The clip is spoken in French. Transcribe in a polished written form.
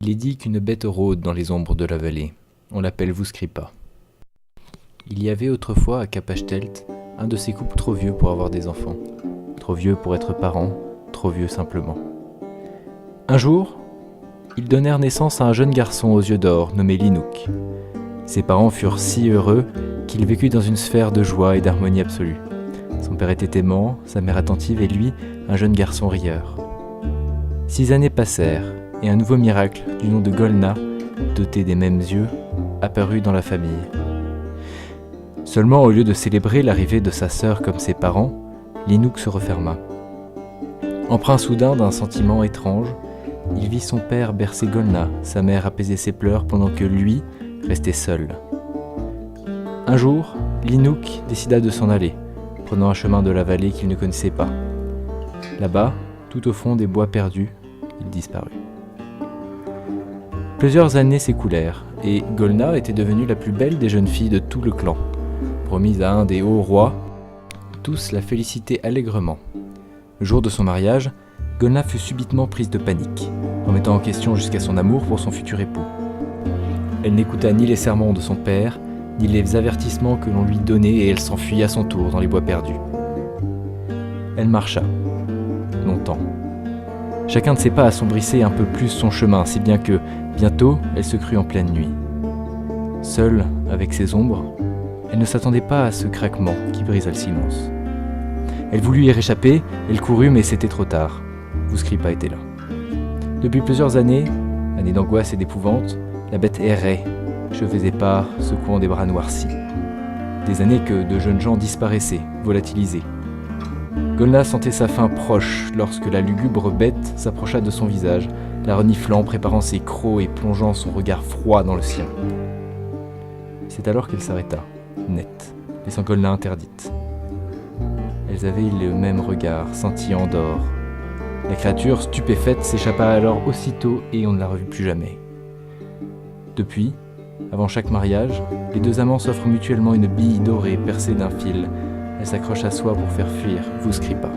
Il est dit qu'une bête rôde dans les ombres de la vallée. On l'appelle Vouscripa. Il y avait autrefois à Capachteltz un de ces couples trop vieux pour avoir des enfants. Trop vieux pour être parents, trop vieux simplement. Un jour, ils donnèrent naissance à un jeune garçon aux yeux d'or nommé Linouk. Ses parents furent si heureux qu'il vécut dans une sphère de joie et d'harmonie absolue. Son père était aimant, sa mère attentive et lui, un jeune garçon rieur. 6 années passèrent et un nouveau miracle du nom de Golna, doté des mêmes yeux, apparut dans la famille. Seulement, au lieu de célébrer l'arrivée de sa sœur comme ses parents, Linouk se referma. Empreint soudain d'un sentiment étrange, il vit son père bercer Golna, sa mère apaiser ses pleurs pendant que lui restait seul. Un jour, Linouk décida de s'en aller, prenant un chemin de la vallée qu'il ne connaissait pas. Là-bas, tout au fond des bois perdus, il disparut. Plusieurs années s'écoulèrent, et Golna était devenue la plus belle des jeunes filles de tout le clan. Promise à un des hauts rois, tous la félicitaient allègrement. Le jour de son mariage, Golna fut subitement prise de panique, remettant en question jusqu'à son amour pour son futur époux. Elle n'écouta ni les sermons de son père, ni les avertissements que l'on lui donnait, et elle s'enfuit à son tour dans les bois perdus. Elle marcha, longtemps. Chacun de ses pas assombrissait un peu plus son chemin, si bien que, bientôt, elle se crut en pleine nuit. Seule, avec ses ombres, elle ne s'attendait pas à ce craquement qui brisa le silence. Elle voulut y réchapper, elle courut, mais c'était trop tard. Vouscripa était là. Depuis plusieurs années d'angoisse et d'épouvante, la bête errait, cheveux épars, secouant des bras noircis. Des années que de jeunes gens disparaissaient, volatilisés. Golna sentait sa fin proche lorsque la lugubre bête s'approcha de son visage, la reniflant, préparant ses crocs et plongeant son regard froid dans le sien. C'est alors qu'elle s'arrêta, net, laissant Golna interdite. Elles avaient le même regard, scintillant d'or. La créature, stupéfaite, s'échappa alors aussitôt et on ne la revit plus jamais. Depuis, avant chaque mariage, les deux amants s'offrent mutuellement une bille dorée percée d'un fil. Elle s'accroche à soi pour faire fuir Vouscripa.